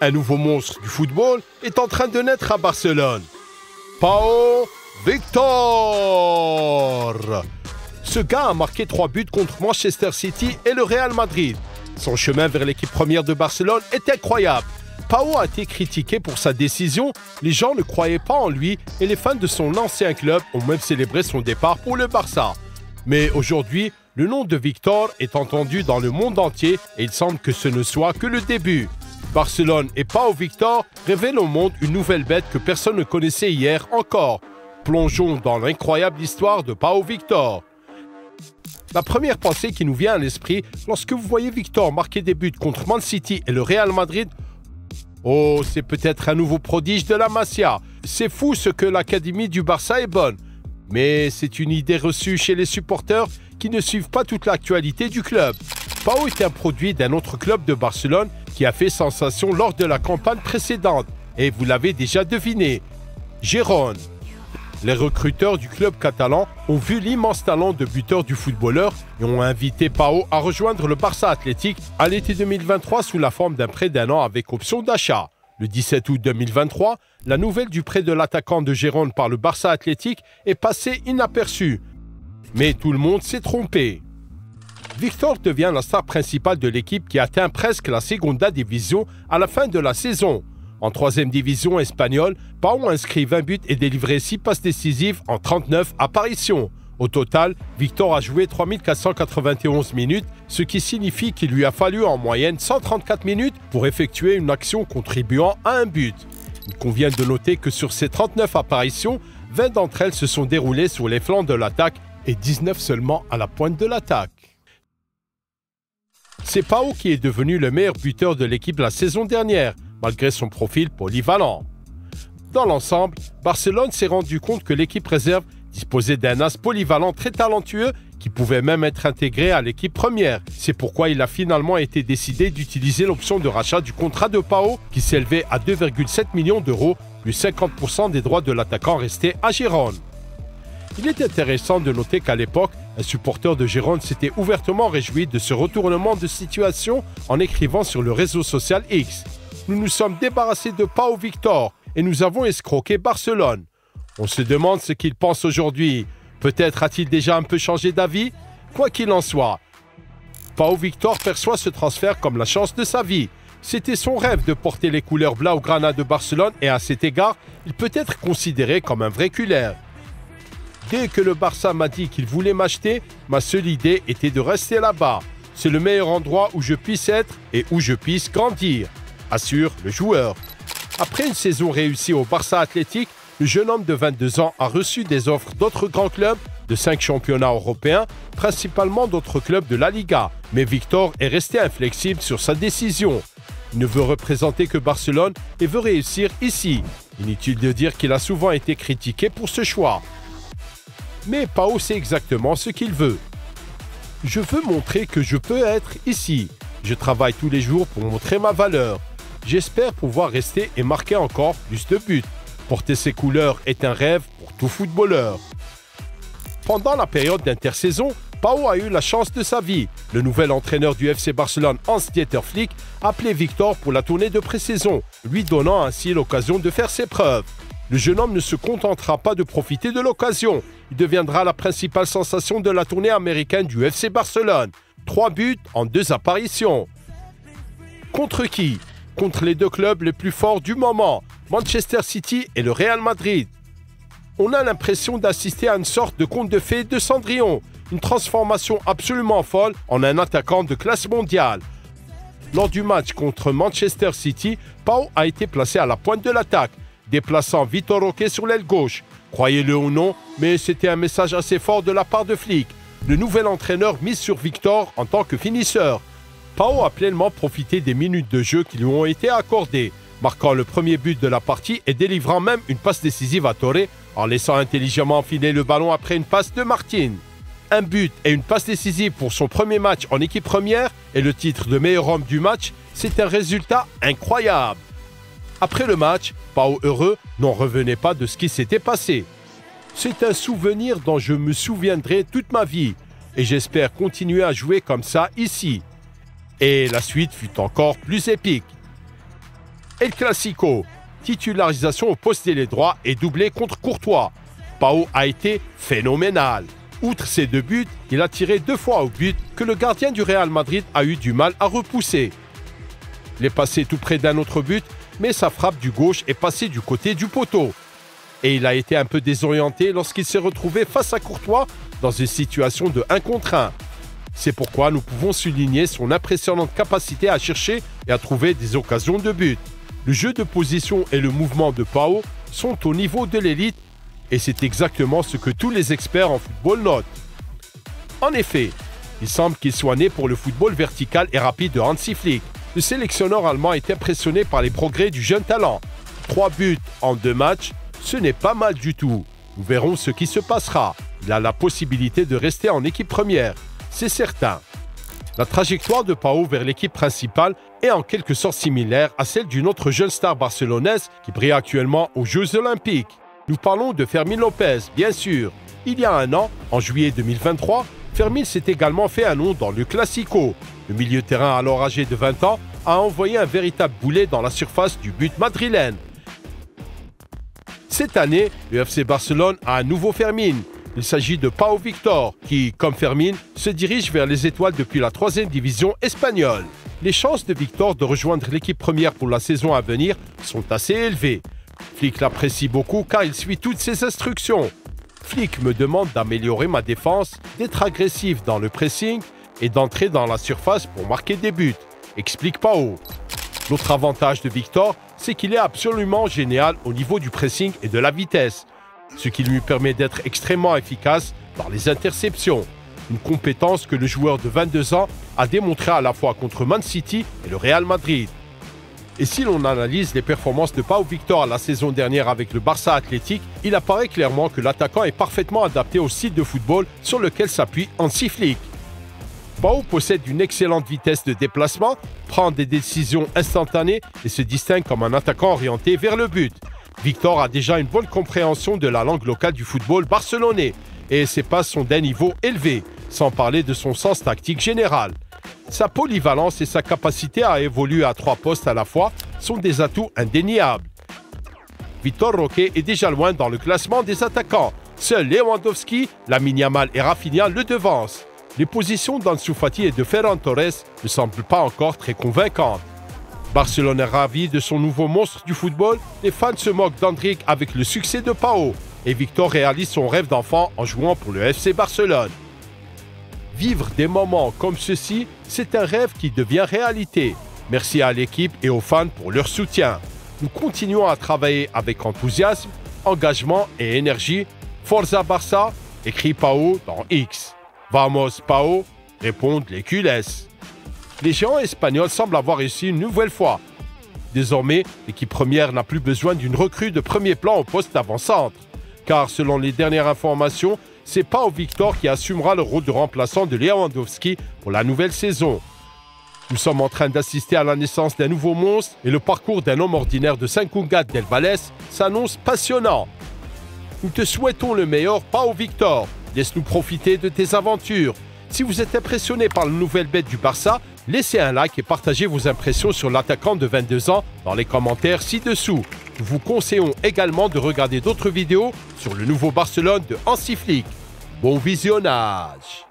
Un nouveau monstre du football est en train de naître à Barcelone. Pau Victor. Ce gars a marqué 3 buts contre Manchester City et le Real Madrid. Son chemin vers l'équipe première de Barcelone est incroyable. Pau a été critiqué pour sa décision, les gens ne croyaient pas en lui et les fans de son ancien club ont même célébré son départ pour le Barça. Mais aujourd'hui, le nom de Victor est entendu dans le monde entier et il semble que ce ne soit que le début. Barcelone et Pau Victor révèlent au monde une nouvelle bête que personne ne connaissait hier encore. Plongeons dans l'incroyable histoire de Pau Victor. La première pensée qui nous vient à l'esprit lorsque vous voyez Victor marquer des buts contre Man City et le Real Madrid, oh, c'est peut-être un nouveau prodige de la Masia. C'est fou ce que l'académie du Barça est bonne. Mais c'est une idée reçue chez les supporters qui ne suivent pas toute l'actualité du club. Pau est un produit d'un autre club de Barcelone qui a fait sensation lors de la campagne précédente. Et vous l'avez déjà deviné, Gérone. Les recruteurs du club catalan ont vu l'immense talent de buteur du footballeur et ont invité Pau à rejoindre le Barça Athletic à l'été 2023 sous la forme d'un prêt d'1 an avec option d'achat. Le 17 août 2023, la nouvelle du prêt de l'attaquant de Gérone par le Barça Athletic est passée inaperçue. Mais tout le monde s'est trompé. Victor devient la star principale de l'équipe qui atteint presque la Segunda Division à la fin de la saison. En 3e division espagnole, Pau inscrit 20 buts et délivré 6 passes décisives en 39 apparitions. Au total, Victor a joué 3491 minutes, ce qui signifie qu'il lui a fallu en moyenne 134 minutes pour effectuer une action contribuant à un but. Il convient de noter que sur ces 39 apparitions, 20 d'entre elles se sont déroulées sur les flancs de l'attaque et 19 seulement à la pointe de l'attaque. C'est Pau qui est devenu le meilleur buteur de l'équipe la saison dernière, malgré son profil polyvalent. Dans l'ensemble, Barcelone s'est rendu compte que l'équipe réserve disposait d'un as polyvalent très talentueux qui pouvait même être intégré à l'équipe première. C'est pourquoi il a finalement été décidé d'utiliser l'option de rachat du contrat de Pau qui s'élevait à 2,7 millions d'euros, plus 50% des droits de l'attaquant restés à Gérone. Il est intéressant de noter qu'à l'époque, un supporter de Gérone s'était ouvertement réjoui de ce retournement de situation en écrivant sur le réseau social X. Nous nous sommes débarrassés de Pau Victor et nous avons escroqué Barcelone. On se demande ce qu'il pense aujourd'hui. Peut-être a-t-il déjà un peu changé d'avis? Quoi qu'il en soit, Pau Victor perçoit ce transfert comme la chance de sa vie. C'était son rêve de porter les couleurs blaugrana de Barcelone et à cet égard, il peut être considéré comme un vrai culère. Dès que le Barça m'a dit qu'il voulait m'acheter, ma seule idée était de rester là-bas. C'est le meilleur endroit où je puisse être et où je puisse grandir, assure le joueur. Après une saison réussie au Barça Athletic, le jeune homme de 22 ans a reçu des offres d'autres grands clubs, de 5 championnats européens, principalement d'autres clubs de la Liga. Mais Victor est resté inflexible sur sa décision. Il ne veut représenter que Barcelone et veut réussir ici. Inutile de dire qu'il a souvent été critiqué pour ce choix. Mais Pau sait exactement ce qu'il veut. Je veux montrer que je peux être ici. Je travaille tous les jours pour montrer ma valeur. J'espère pouvoir rester et marquer encore plus de buts. Porter ses couleurs est un rêve pour tout footballeur. Pendant la période d'intersaison, Pau a eu la chance de sa vie. Le nouvel entraîneur du FC Barcelone, Hans-Dieter Flick, a appelé Victor pour la tournée de pré-saison, lui donnant ainsi l'occasion de faire ses preuves. Le jeune homme ne se contentera pas de profiter de l'occasion. Il deviendra la principale sensation de la tournée américaine du FC Barcelone. 3 buts en 2 apparitions. Contre qui? Contre les 2 clubs les plus forts du moment, Manchester City et le Real Madrid. On a l'impression d'assister à une sorte de conte de fées de Cendrillon, une transformation absolument folle en un attaquant de classe mondiale. Lors du match contre Manchester City, Pau a été placé à la pointe de l'attaque, déplaçant Vitor Roque sur l'aile gauche. Croyez-le ou non, mais c'était un message assez fort de la part de Flick. Le nouvel entraîneur mise sur Victor en tant que finisseur. Pau a pleinement profité des minutes de jeu qui lui ont été accordées, marquant le premier but de la partie et délivrant même une passe décisive à Torre en laissant intelligemment filer le ballon après une passe de Martin. Un but et une passe décisive pour son premier match en équipe première et le titre de meilleur homme du match, c'est un résultat incroyable. Après le match, Pau heureux n'en revenait pas de ce qui s'était passé. C'est un souvenir dont je me souviendrai toute ma vie et j'espère continuer à jouer comme ça ici. Et la suite fut encore plus épique. El Clasico, titularisation au poste d'ailier droit et doublé contre Courtois. Pau a été phénoménal. Outre ses 2 buts, il a tiré 2 fois au but que le gardien du Real Madrid a eu du mal à repousser. Il est passé tout près d'un autre but, mais sa frappe du gauche est passée du côté du poteau. Et il a été un peu désorienté lorsqu'il s'est retrouvé face à Courtois dans une situation de 1 contre 1. C'est pourquoi nous pouvons souligner son impressionnante capacité à chercher et à trouver des occasions de but. Le jeu de position et le mouvement de Pau sont au niveau de l'élite et c'est exactement ce que tous les experts en football notent. En effet, il semble qu'il soit né pour le football vertical et rapide de Hansi Flick. Le sélectionneur allemand est impressionné par les progrès du jeune talent. 3 buts en 2 matchs, ce n'est pas mal du tout. Nous verrons ce qui se passera. Il a la possibilité de rester en équipe première, c'est certain. La trajectoire de Pau vers l'équipe principale est en quelque sorte similaire à celle d'une autre jeune star barcelonaise qui brille actuellement aux Jeux Olympiques. Nous parlons de Fermín López, bien sûr. Il y a un an, en juillet 2023, Fermín s'est également fait un nom dans le Clasico. Le milieu de terrain, alors âgé de 20 ans, a envoyé un véritable boulet dans la surface du but madrilène. Cette année, le FC Barcelone a un nouveau Fermín. Il s'agit de Pau Victor, qui, comme Fermín, se dirige vers les étoiles depuis la 3e division espagnole. Les chances de Victor de rejoindre l'équipe première pour la saison à venir sont assez élevées. Flick l'apprécie beaucoup car il suit toutes ses instructions. Flick me demande d'améliorer ma défense, d'être agressif dans le pressing et d'entrer dans la surface pour marquer des buts, explique Pau. L'autre avantage de Victor, c'est qu'il est absolument génial au niveau du pressing et de la vitesse, ce qui lui permet d'être extrêmement efficace dans les interceptions. Une compétence que le joueur de 22 ans a démontré à la fois contre Man City et le Real Madrid. Et si l'on analyse les performances de Pau Victor la saison dernière avec le Barça Athletic, il apparaît clairement que l'attaquant est parfaitement adapté au style de football sur lequel s'appuie Hansi Flick. Pau possède une excellente vitesse de déplacement, prend des décisions instantanées et se distingue comme un attaquant orienté vers le but. Victor a déjà une bonne compréhension de la langue locale du football barcelonais et ses passes sont d'un niveau élevé, sans parler de son sens tactique général. Sa polyvalence et sa capacité à évoluer à 3 postes à la fois sont des atouts indéniables. Vitor Roque est déjà loin dans le classement des attaquants. Seuls Lewandowski, Lamine Yamal et Rafinha le devancent. Les positions d'Ansu Fati et de Ferran Torres ne semblent pas encore très convaincantes. Barcelone est ravi de son nouveau monstre du football. Les fans se moquent d'Endrick avec le succès de Pau. Et Victor réalise son rêve d'enfant en jouant pour le FC Barcelone. Vivre des moments comme ceci, c'est un rêve qui devient réalité. Merci à l'équipe et aux fans pour leur soutien. Nous continuons à travailler avec enthousiasme, engagement et énergie. Forza Barça, écrit Pau dans X. Vamos Pau, répondent les culés. Les géants espagnols semblent avoir réussi une nouvelle fois. Désormais, l'équipe première n'a plus besoin d'une recrue de premier plan au poste d'avant-centre. Car selon les dernières informations, c'est Pau Victor qui assumera le rôle de remplaçant de Lewandowski pour la nouvelle saison. Nous sommes en train d'assister à la naissance d'un nouveau monstre et le parcours d'un homme ordinaire de Sant Cugat del Vallès s'annonce passionnant. Nous te souhaitons le meilleur, Pau Victor. Laisse-nous profiter de tes aventures. Si vous êtes impressionné par la nouvelle bête du Barça, laissez un like et partagez vos impressions sur l'attaquant de 22 ans dans les commentaires ci-dessous. Nous vous conseillons également de regarder d'autres vidéos sur le nouveau Barcelone de Hansi Flick. Bon visionnage!